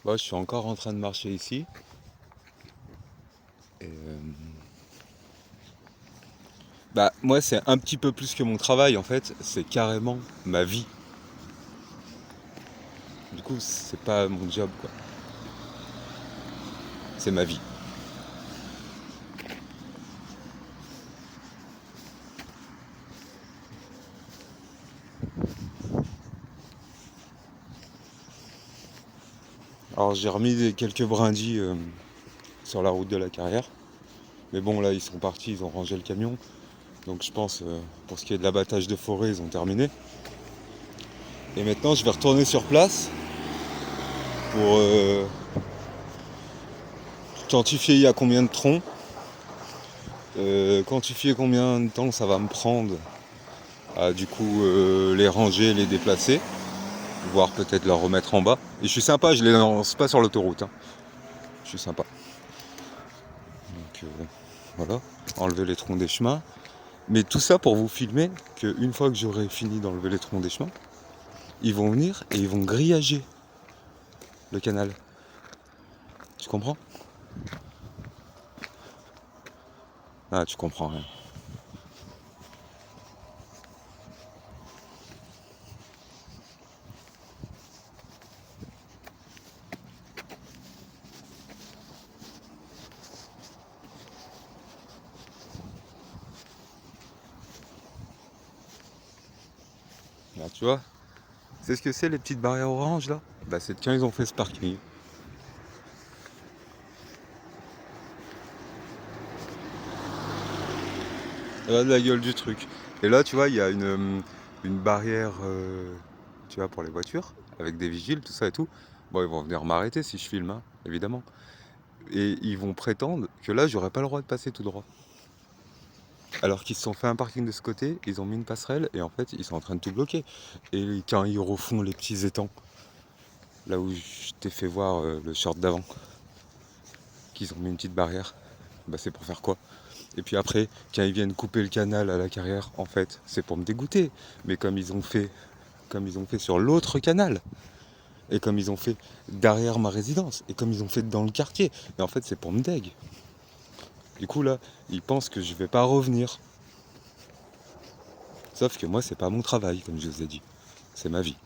Moi, je suis encore en train de marcher ici. Et, bah, moi, c'est un petit peu plus que mon travail, en fait. C'est carrément ma vie. Du coup, c'est pas mon job, quoi. C'est ma vie. Alors, j'ai remis quelques brindilles sur la route de la carrière. Mais bon, là, ils sont partis, ils ont rangé le camion. Donc, je pense, pour ce qui est de l'abattage de forêt, ils ont terminé. Et maintenant, je vais retourner sur place pour quantifier il y a combien de troncs, quantifier combien de temps ça va me prendre à du coup les ranger, les déplacer, voire peut-être leur remettre en bas. Et je suis sympa, je les lance pas sur l'autoroute, hein. Je suis sympa. Donc voilà, enlever les troncs des chemins. Mais tout ça pour vous filmer qu'une fois que j'aurai fini d'enlever les troncs des chemins, ils vont venir et ils vont grillager le canal. Tu comprends? Ah, tu comprends rien. Là, tu vois, c'est ce que c'est les petites barrières oranges là? Bah, c'est quand ils ont fait ce parking. Regarde la gueule du truc. Et là, tu vois, il y a une barrière, tu vois, pour les voitures, avec des vigiles, tout ça et tout. Bon, ils vont venir m'arrêter si je filme, hein, évidemment. Et ils vont prétendre que là, j'aurais pas le droit de passer tout droit. Alors qu'ils se sont fait un parking de ce côté, ils ont mis une passerelle et en fait, ils sont en train de tout bloquer. Et quand ils refont les petits étangs, là où je t'ai fait voir le short d'avant, qu'ils ont mis une petite barrière, bah c'est pour faire quoi? Et puis après, quand ils viennent couper le canal à la carrière, en fait, c'est pour me dégoûter. Mais comme ils ont fait sur l'autre canal, et comme ils ont fait derrière ma résidence, et comme ils ont fait dans le quartier, et en fait, c'est pour me dég. Du coup, là, ils pensent que je vais pas revenir. Sauf que moi, c'est pas mon travail, comme je vous ai dit. C'est ma vie.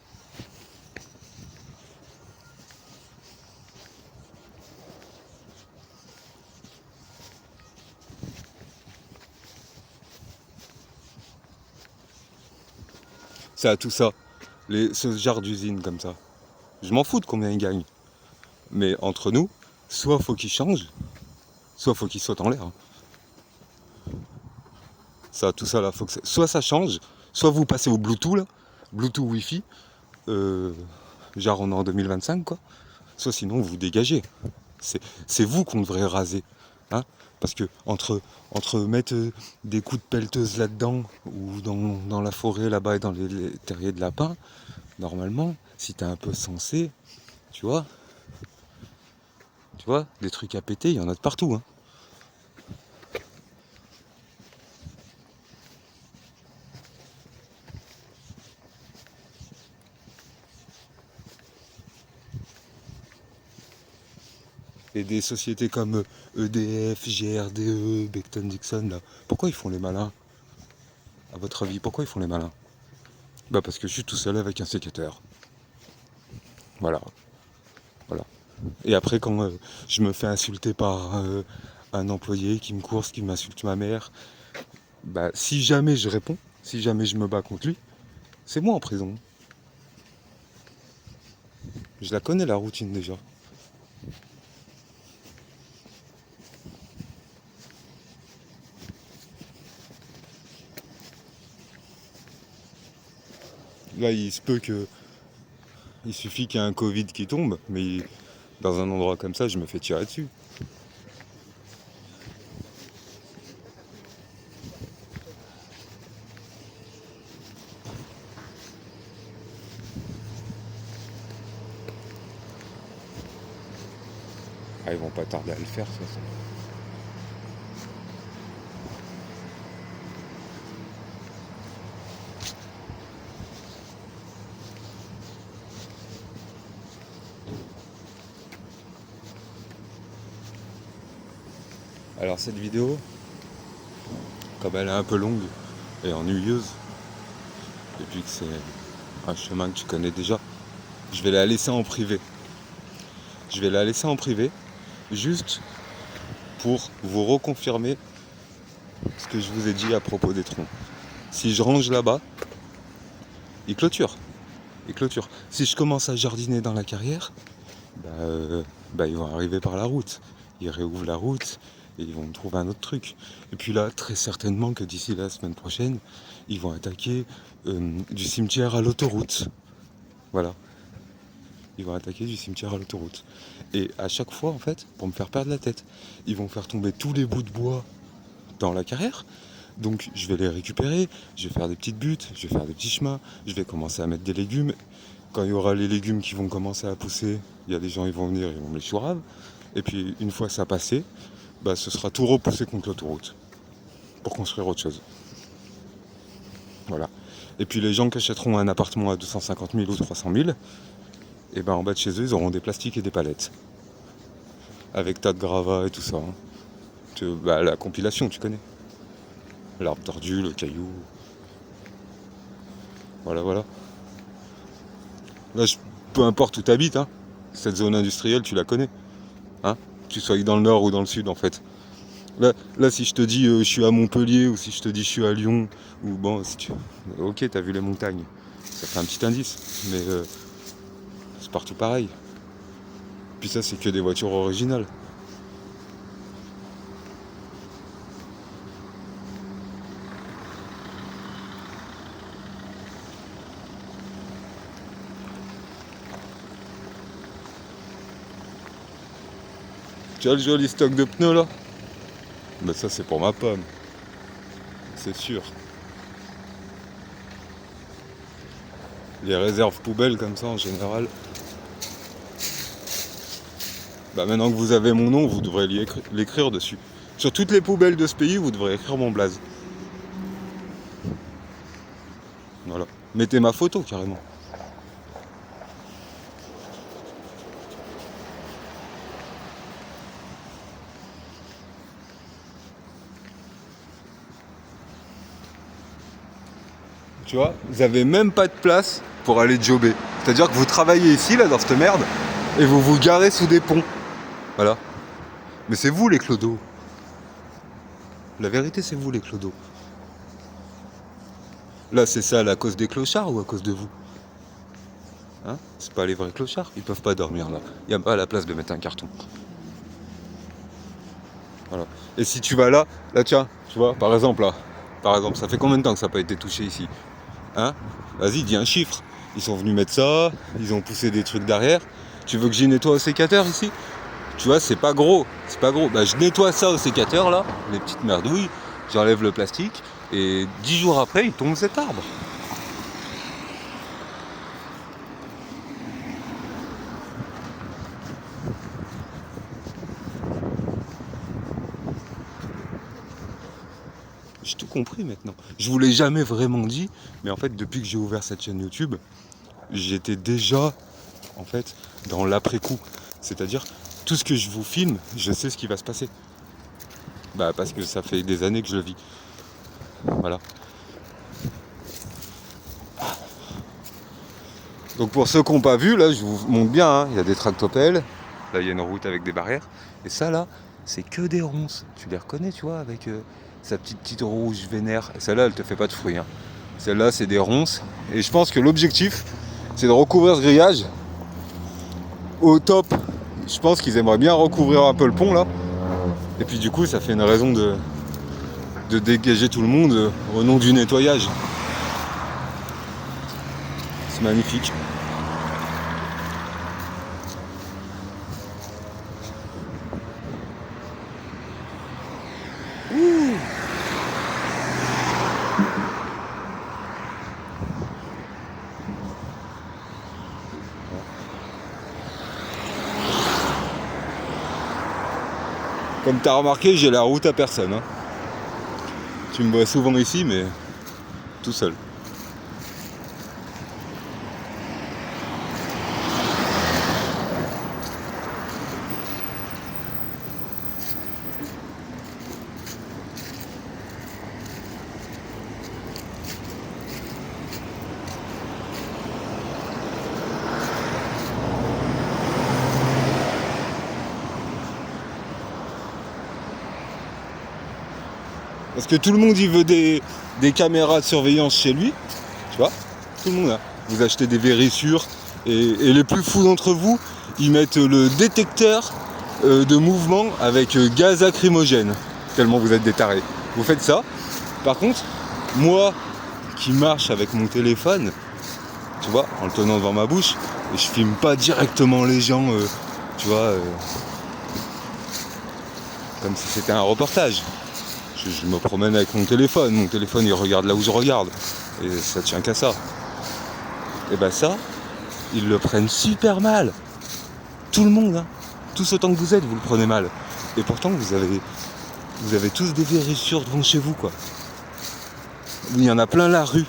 C'est à tout ça. Ce genre d'usine comme ça. Je m'en fous de combien ils gagnent. Mais entre nous, soit faut qu'ils changent, soit faut qu'ils sautent en l'air, hein. Ça, tout ça là, faut que soit ça change, soit vous passez au Bluetooth là, Bluetooth Wi-Fi, euh, genre on est en 2025 quoi, soit sinon vous dégagez. C'est vous qu'on devrait raser, hein, parce que entre mettre des coups de pelleteuse là-dedans ou dans la forêt là-bas et dans les terriers de lapin, normalement, si t'es un peu sensé, tu vois, des trucs à péter, il y en a de partout, hein. Et des sociétés comme EDF, GRDE, Becton Dixon, là, pourquoi ils font les malins? À votre avis, pourquoi ils font les malins? Bah parce que je suis tout seul avec un sécateur. Voilà, voilà. Et après quand je me fais insulter par un employé qui me course, qui m'insulte ma mère, bah si jamais je réponds, si jamais je me bats contre lui, c'est moi en prison. Je la connais la routine déjà. Là il se peut que. Il suffit qu'il y ait un Covid qui tombe, mais dans un endroit comme ça, je me fais tirer dessus. Ah, ils vont pas tarder à le faire, de toute façon. Alors cette vidéo, comme elle est un peu longue et ennuyeuse, et puis que c'est un chemin que tu connais déjà, je vais la laisser en privé. Je vais la laisser en privé, juste pour vous reconfirmer ce que je vous ai dit à propos des troncs. Si je range là-bas, ils clôturent. Si je commence à jardiner dans la carrière, ils vont arriver par la route. Ils réouvrent la route et ils vont trouver un autre truc. Et puis là, très certainement que d'ici la semaine prochaine, ils vont attaquer du cimetière à l'autoroute. Voilà. Ils vont attaquer du cimetière à l'autoroute. Et à chaque fois, en fait, pour me faire perdre la tête, ils vont faire tomber tous les bouts de bois dans la carrière. Donc je vais les récupérer, je vais faire des petites buttes, je vais faire des petits chemins, je vais commencer à mettre des légumes. Quand il y aura les légumes qui vont commencer à pousser, il y a des gens, ils vont venir, ils vont me les chouraves. Et puis une fois ça passé, ce sera tout repoussé contre l'autoroute pour construire autre chose. Voilà. Et puis les gens qui achèteront un appartement à 250 000 ou 300 000, et en bas de chez eux, ils auront des plastiques et des palettes. Avec tas de gravats et tout ça. La compilation, tu connais. L'arbre tordu, le caillou. Voilà. Là, peu importe où tu habites, cette zone industrielle, tu la connais. Que tu sois dans le nord ou dans le sud, en fait. Là si je te dis je suis à Montpellier, ou si je te dis je suis à Lyon, ou si tu... Ok, t'as vu les montagnes. Ça fait un petit indice, mais c'est partout pareil. Puis ça, c'est que des voitures originales. Tu as le joli stock de pneus là? Ça c'est pour ma pomme. C'est sûr. Les réserves poubelles comme ça en général. Maintenant que vous avez mon nom, vous devrez l'écrire dessus. Sur toutes les poubelles de ce pays, vous devrez écrire mon blaze. Voilà. Mettez ma photo carrément. Tu vois, vous avez même pas de place pour aller jobber. C'est-à-dire que vous travaillez ici, là, dans cette merde, et vous vous garez sous des ponts. Voilà. Mais c'est vous les clodos. La vérité, c'est vous les clodos. Là, c'est ça à cause des clochards ou à cause de vous? C'est pas les vrais clochards, ils peuvent pas dormir là. Il n'y a pas la place de mettre un carton. Voilà. Et si tu vas là tiens, tu vois, par exemple, ça fait combien de temps que ça n'a pas été touché ici? Vas-y, dis un chiffre. Ils sont venus mettre ça, ils ont poussé des trucs derrière. Tu veux que j'y nettoie au sécateur ici? Tu vois, c'est pas gros. Je nettoie ça au sécateur là, les petites merdouilles, j'enlève le plastique, et 10 jours après, il tombe cet arbre. J'ai tout compris maintenant. Je vous l'ai jamais vraiment dit, mais en fait, depuis que j'ai ouvert cette chaîne YouTube, j'étais déjà, en fait, dans l'après-coup. C'est-à-dire, tout ce que je vous filme, je sais ce qui va se passer. Parce que ça fait des années que je le vis. Voilà. Donc pour ceux qui n'ont pas vu, là, je vous montre bien, il y a des tractopelles. Là, il y a une route avec des barrières. Et ça, là, c'est que des ronces. Tu les reconnais, tu vois, avec sa petite tige rouge vénère. Et celle-là, elle te fait pas de fruits. Celle-là, c'est des ronces. Et je pense que l'objectif, c'est de recouvrir ce grillage. Au top, je pense qu'ils aimeraient bien recouvrir un peu le pont, là. Et puis du coup, ça fait une raison de dégager tout le monde au nom du nettoyage. C'est magnifique. Comme tu as remarqué, j'ai la route à personne. Tu me vois souvent ici, mais tout seul. Parce que tout le monde, il veut des caméras de surveillance chez lui. Tu vois, tout le monde là. Vous achetez des vérissures et les plus fous d'entre vous, ils mettent le détecteur de mouvement avec gaz lacrymogène. Tellement vous êtes des tarés. Vous faites ça. Par contre, moi qui marche avec mon téléphone, tu vois, en le tenant devant ma bouche, et je filme pas directement les gens, tu vois, comme si c'était un reportage. Je me promène avec mon téléphone il regarde là où je regarde, et ça tient qu'à ça. Et ben ça, ils le prennent super mal. Tout le monde, hein. Tous autant que vous êtes, vous le prenez mal. Et pourtant, vous avez tous des vérissures devant chez vous, quoi. Il y en a plein la rue.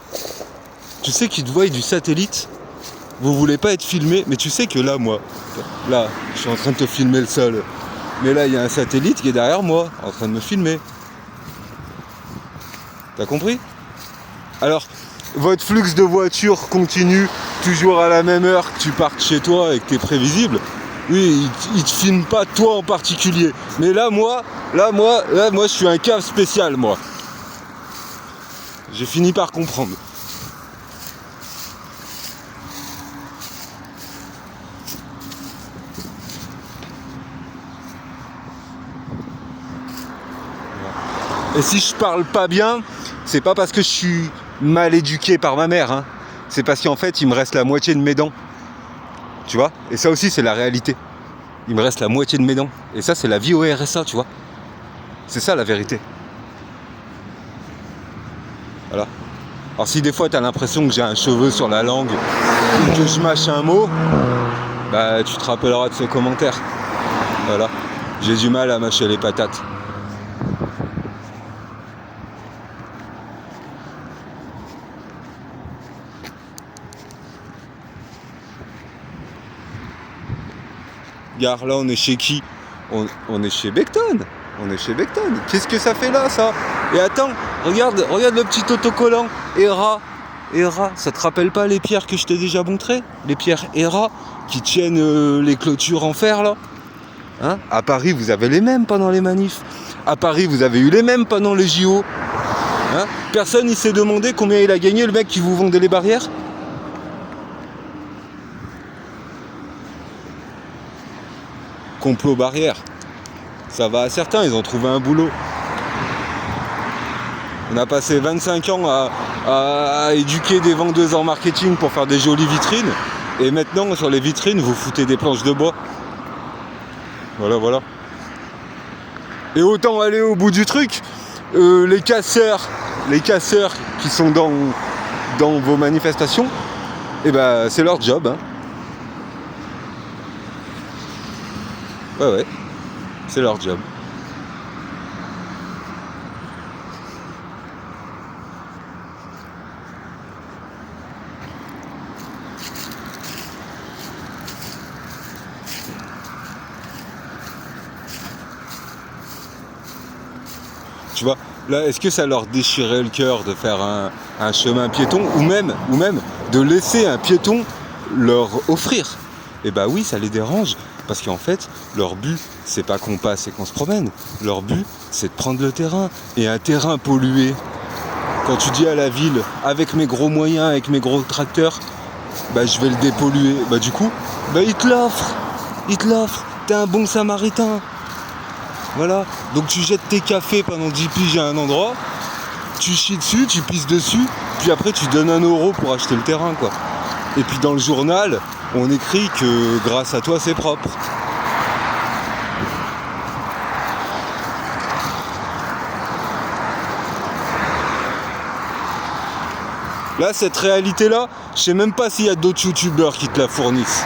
Tu sais qu'ils te voient du satellite. Vous voulez pas être filmé, mais tu sais que là, moi, là, je suis en train de te filmer le sol. Mais là, il y a un satellite qui est derrière moi, en train de me filmer. T'as compris? Alors, votre flux de voitures continue toujours à la même heure que tu partes chez toi et que t'es prévisible. Oui, il te filme pas toi en particulier. Mais là, moi, je suis un cave spécial, moi. J'ai fini par comprendre. Et si je parle pas bien, c'est pas parce que je suis mal éduqué par ma mère, hein. C'est parce qu'en fait, il me reste la moitié de mes dents. Tu vois? Et ça aussi, c'est la réalité. Il me reste la moitié de mes dents. Et ça, c'est la vie au RSA, tu vois? C'est ça la vérité. Voilà. Alors si des fois, t'as l'impression que j'ai un cheveu sur la langue ou que je mâche un mot, bah tu te rappelleras de ce commentaire. Voilà. J'ai du mal à mâcher les patates. Regarde, là on est chez qui? On est chez Becton. On est chez Becton. Qu'est-ce que ça fait là, ça? Et attends, regarde le petit autocollant. Hera, ça te rappelle pas les pierres que je t'ai déjà montrées? Les pierres Hera qui tiennent les clôtures en fer là, hein? À Paris, vous avez les mêmes pendant les manifs. À Paris, vous avez eu les mêmes pendant les JO. Hein? Personne il s'est demandé combien il a gagné le mec qui vous vendait les barrières? Complot barrière. Ça va à certains, ils ont trouvé un boulot. On a passé 25 ans à éduquer des vendeuses en marketing pour faire des jolies vitrines. Et maintenant, sur les vitrines, vous foutez des planches de bois. Voilà. Et autant aller au bout du truc. Les casseurs qui sont dans vos manifestations, et ben c'est leur job, hein. Ouais, c'est leur job. Tu vois, là, est-ce que ça leur déchirait le cœur de faire un chemin piéton ou même de laisser un piéton leur offrir? Eh bah oui, ça les dérange. Parce qu'en fait, leur but, c'est pas qu'on passe et qu'on se promène. Leur but, c'est de prendre le terrain. Et un terrain pollué, quand tu dis à la ville, avec mes gros moyens, avec mes gros tracteurs, bah je vais le dépolluer. Bah du coup, bah ils te l'offrent. T'es un bon samaritain. Voilà. Donc tu jettes tes cafés pendant 10 piges à un endroit, tu chies dessus, tu pisses dessus, puis après tu donnes 1 euro pour acheter le terrain, quoi. Et puis dans le journal, on écrit que grâce à toi c'est propre. Là, cette réalité-là, je sais même pas s'il y a d'autres youtubeurs qui te la fournissent.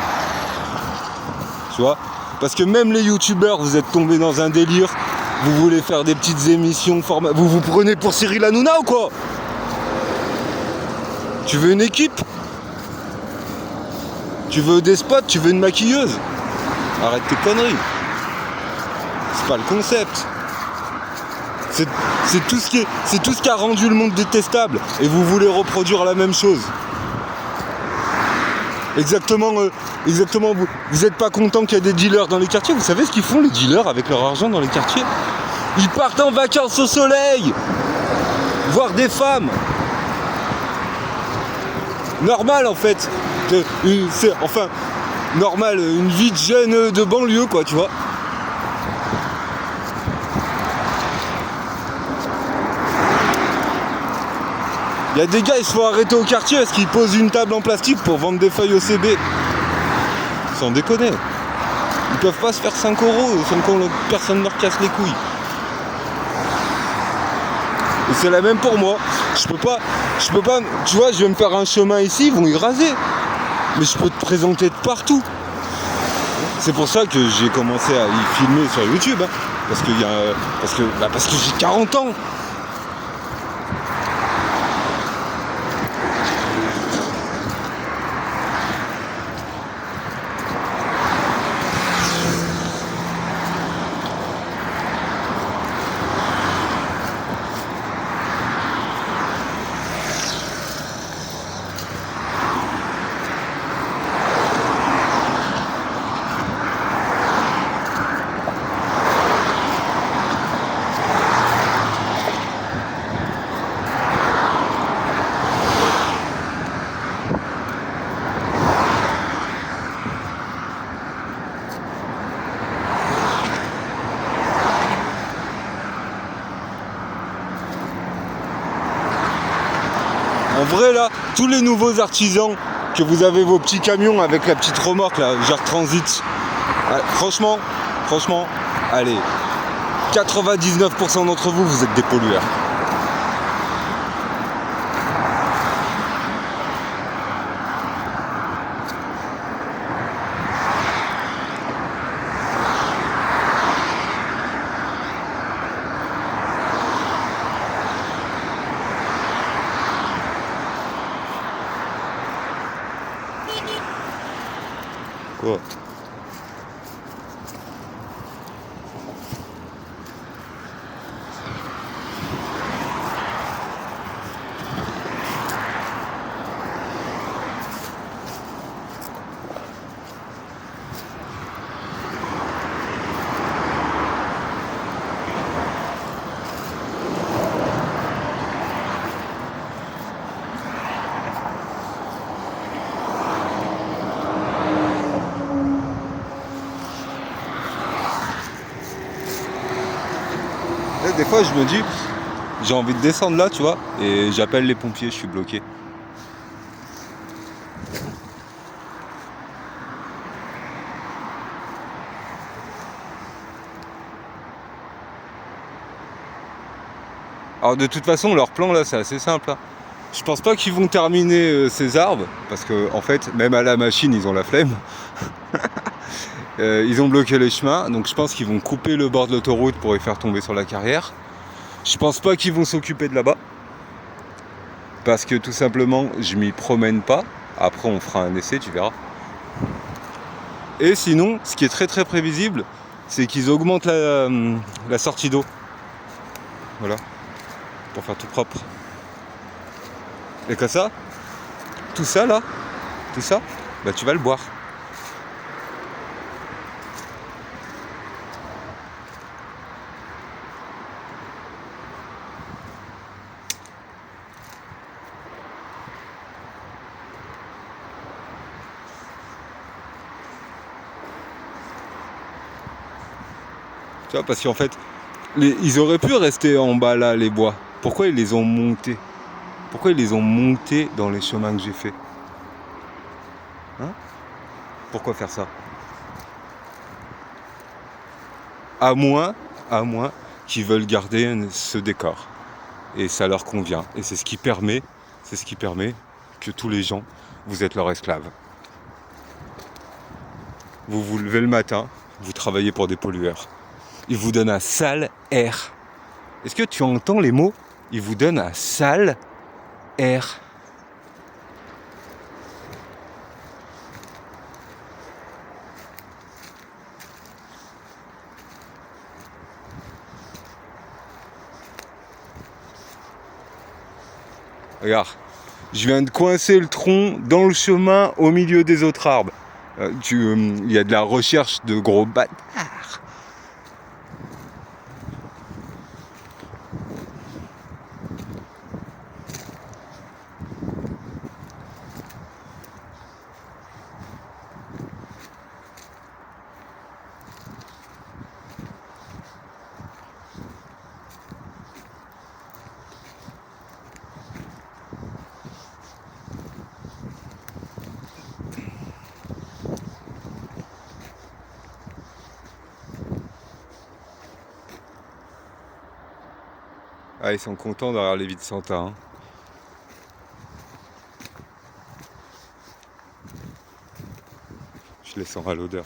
Tu vois? Parce que même les youtubeurs, vous êtes tombés dans un délire, vous voulez faire des petites émissions, vous vous prenez pour Cyril Hanouna ou quoi? Tu veux une équipe? Tu veux des spots? Tu veux une maquilleuse? Arrête tes conneries. C'est pas le concept. C'est tout ce qui a rendu le monde détestable. Et vous voulez reproduire la même chose. Exactement, vous êtes pas content qu'il y ait des dealers dans les quartiers. Vous savez ce qu'ils font les dealers avec leur argent dans les quartiers? Ils partent en vacances au soleil. voir des femmes. Normal en fait. Enfin, normal, une vie de jeune de banlieue quoi, tu vois. Il y a des gars, ils se font arrêter au quartier parce qu'ils posent une table en plastique pour vendre des feuilles OCB. Sans déconner. Ils peuvent pas se faire 5 euros sans que personne ne leur casse les couilles. Et c'est la même pour moi. Je peux pas, tu vois, je vais me faire un chemin ici, ils vont y raser. Mais je peux te présenter de partout. C'est pour ça que j'ai commencé à y filmer sur YouTube. Hein, parce que j'ai 40 ans. En vrai là, tous les nouveaux artisans que vous avez vos petits camions avec la petite remorque là, genre transit. Franchement, allez, 99% d'entre vous, vous êtes des pollueurs. Quoi ? Des fois je me dis, j'ai envie de descendre là, tu vois, et j'appelle les pompiers, je suis bloqué. Alors de toute façon, leur plan là, c'est assez simple. Hein. Je pense pas qu'ils vont terminer ces arbres, parce que en fait, même à la machine, ils ont la flemme. Ils ont bloqué les chemins, donc je pense qu'ils vont couper le bord de l'autoroute pour les faire tomber sur la carrière. Je pense pas qu'ils vont s'occuper de là-bas, parce que tout simplement, je m'y promène pas. Après, on fera un essai, tu verras. Et sinon, ce qui est très très prévisible, c'est qu'ils augmentent la sortie d'eau. Voilà, pour faire tout propre. Et comme ça, tout ça, bah tu vas le boire. Tu vois, parce qu'en fait, ils auraient pu rester en bas là, les bois. Pourquoi ils les ont montés ? Pourquoi ils les ont montés dans les chemins que j'ai fait ? Hein ? Pourquoi faire ça ? À moins qu'ils veulent garder ce décor. Et ça leur convient. Et c'est ce qui permet que tous les gens, vous êtes leurs esclaves. Vous vous levez le matin, vous travaillez pour des pollueurs. Ils vous donnent un sale air. Est-ce que tu entends les mots ? Ils vous donnent un sale air. Regarde, je viens de coincer le tronc dans le chemin au milieu des autres arbres. Il y a de la recherche de gros bâtards. Ah, ils sont contents d'avoir les vies de Santa, hein. Je les sens à l'odeur.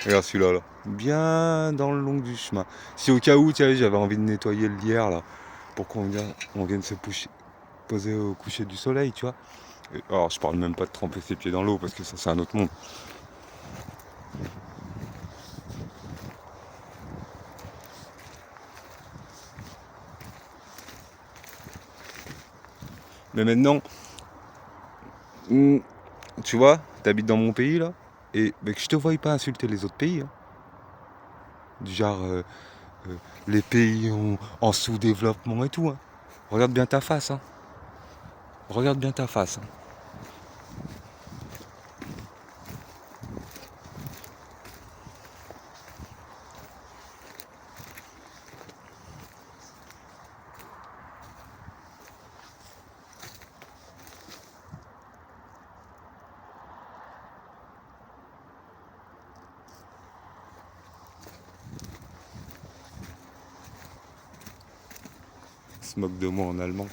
Regarde celui-là, là. Bien dans le long du chemin. Si au cas où, tu sais, j'avais envie de nettoyer le lierre, là, pour on vienne se poser au coucher du soleil, tu vois. Alors, je parle même pas de tremper ses pieds dans l'eau, parce que ça, c'est un autre monde. Mais maintenant, tu vois, t'habites dans mon pays, là, et que je te voie pas insulter les autres pays, hein. Du genre, les pays en sous-développement et tout, hein. Regarde bien ta face, hein. Regarde bien ta face, hein. Il se moque de moi en allemand.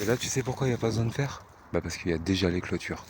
Et là, tu sais pourquoi il n'y a pas besoin de faire? Bah parce qu'il y a déjà les clôtures.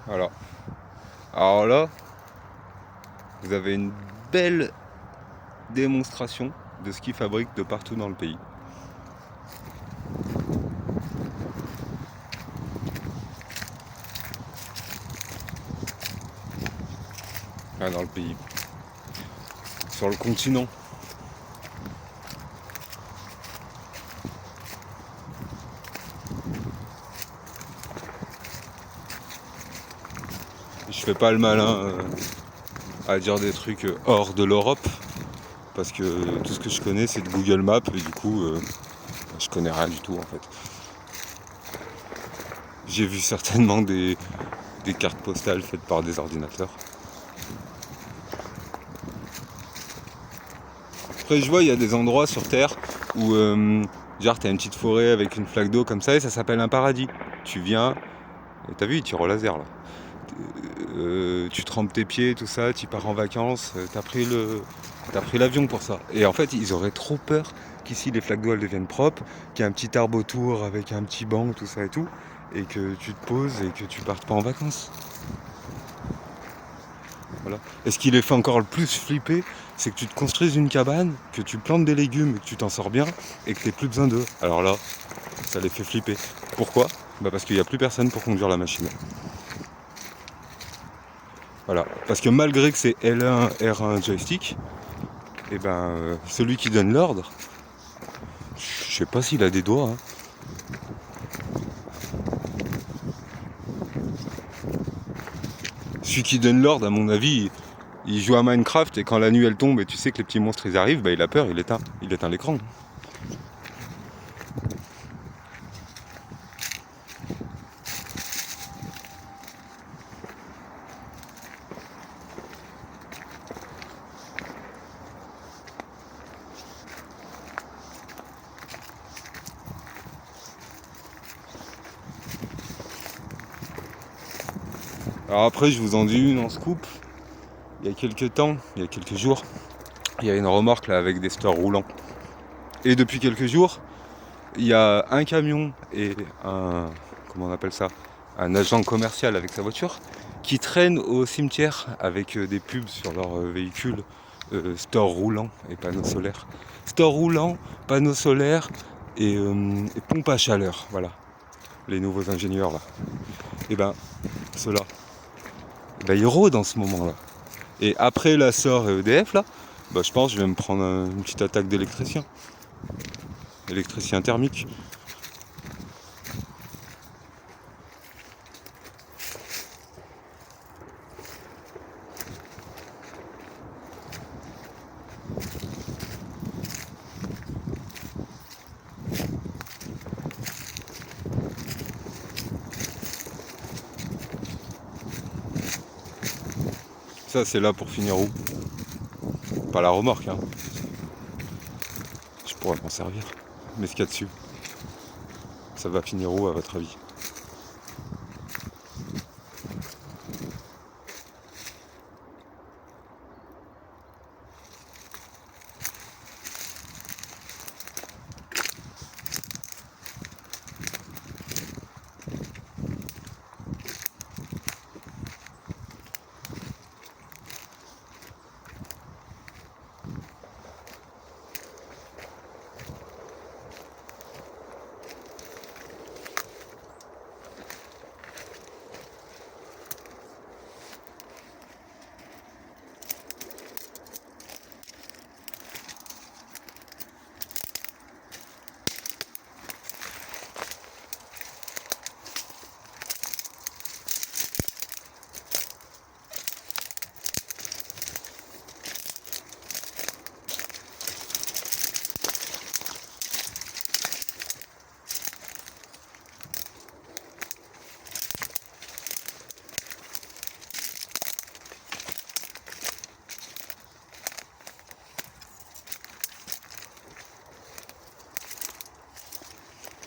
Voilà. Alors là, vous avez une belle démonstration de ce qu'ils fabriquent de partout dans le pays. Ah, dans le pays. Sur le continent. Je fais pas le malin à dire des trucs hors de l'Europe, parce que tout ce que je connais c'est de Google Maps et du coup je connais rien du tout en fait. J'ai vu certainement des cartes postales faites par des ordinateurs. Après je vois il y a des endroits sur Terre où genre t'as une petite forêt avec une flaque d'eau comme ça et ça s'appelle un paradis. Tu viens, t'as vu, ils tirent au laser là. Tu trempes tes pieds, tout ça, tu pars en vacances, t'as pris l'avion pour ça. Et en fait, ils auraient trop peur qu'ici les flaques d'eau elles deviennent propres, qu'il y ait un petit arbre autour avec un petit banc, tout ça et tout, et que tu te poses et que tu partes pas en vacances. Voilà. Et ce qui les fait encore le plus flipper, c'est que tu te construises une cabane, que tu plantes des légumes et que tu t'en sors bien et que tu n'aies plus besoin d'eux. Alors là, ça les fait flipper. Pourquoi ? Bah parce qu'il n'y a plus personne pour conduire la machine. Voilà. Parce que malgré que c'est L1, R1 joystick, et ben celui qui donne l'ordre, je sais pas s'il a des doigts. Hein. Celui qui donne l'ordre, à mon avis, il joue à Minecraft et quand la nuit elle tombe et tu sais que les petits monstres ils arrivent, bah il a peur, il éteint l'écran. Alors après, je vous en dis une en scoop. Il y a quelques jours, il y a une remorque là avec des stores roulants. Et depuis quelques jours, il y a un camion et comment on appelle ça, un agent commercial avec sa voiture qui traîne au cimetière avec des pubs sur leur véhicule, store roulant et panneaux solaires. Store roulant, panneaux solaires et pompe à chaleur, voilà, les nouveaux ingénieurs là. Et ben, ceux-là, ils rôdent en ce moment là. Et après la SOR et EDF là, bah, je pense que je vais me prendre une petite attaque d'électricien. Électricien thermique. Ça c'est là pour finir où ? Pas la remorque, hein. Je pourrais m'en servir. Mais ce qu'il y a dessus, ça va finir où à votre avis ?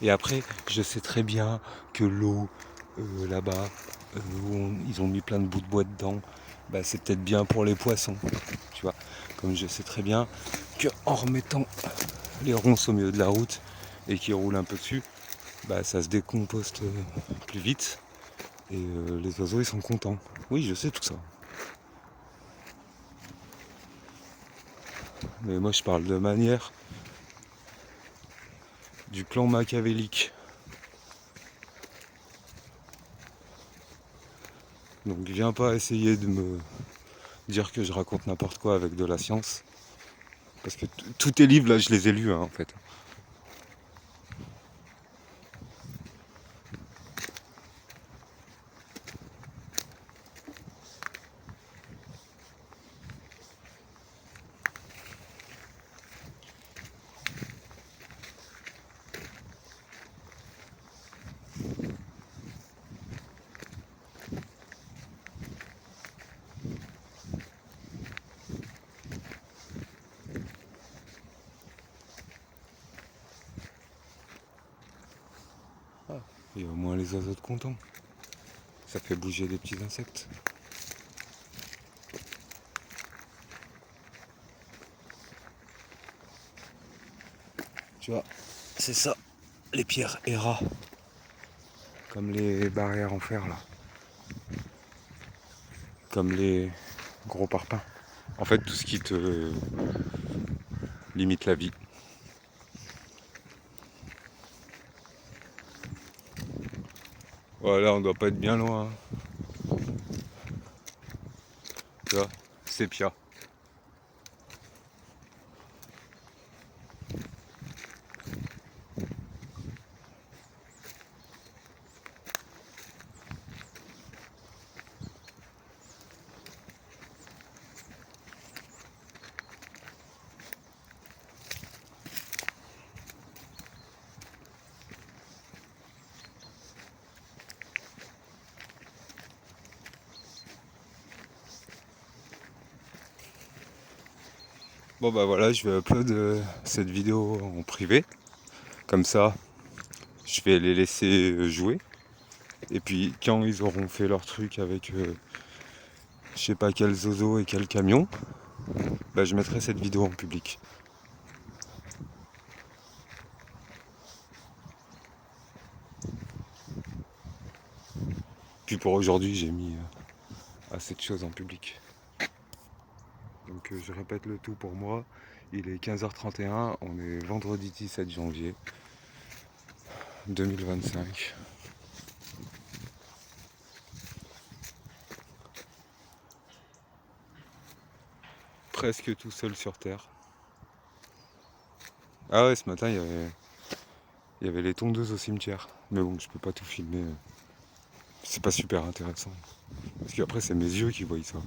Et après, je sais très bien que l'eau, là-bas, où ils ont mis plein de bouts de bois dedans, bah, c'est peut-être bien pour les poissons, tu vois. Comme je sais très bien qu'en remettant les ronces au milieu de la route et qu'ils roulent un peu dessus, bah, ça se décomposte plus vite et les oiseaux ils sont contents. Oui, je sais tout ça. Mais moi je parle de manière du plan machiavélique. Donc viens pas essayer de me dire que je raconte n'importe quoi avec de la science. Parce que tous tes livres là je les ai lus hein, en fait. Et au moins les oiseaux de contents. Ça fait bouger des petits insectes. Tu vois, c'est ça, les pierres Hera. Comme les barrières en fer là. Comme les gros parpaings. En fait, tout ce qui te limite la vie. Voilà, on doit pas être bien loin. Tu vois, sépia. Bon bah voilà, je vais upload cette vidéo en privé. Comme ça, je vais les laisser jouer. Et puis quand ils auront fait leur truc avec je sais pas quel zozo et quel camion, bah je mettrai cette vidéo en public. Puis pour aujourd'hui, j'ai mis assez de choses en public. Donc je répète le tout pour moi. Il est 15h31, on est vendredi 17 janvier 2025. Presque tout seul sur Terre. Ah ouais, ce matin, il y avait les tondeuses au cimetière. Mais bon, je peux pas tout filmer. C'est pas super intéressant. Parce qu'après, c'est mes yeux qui voient ça.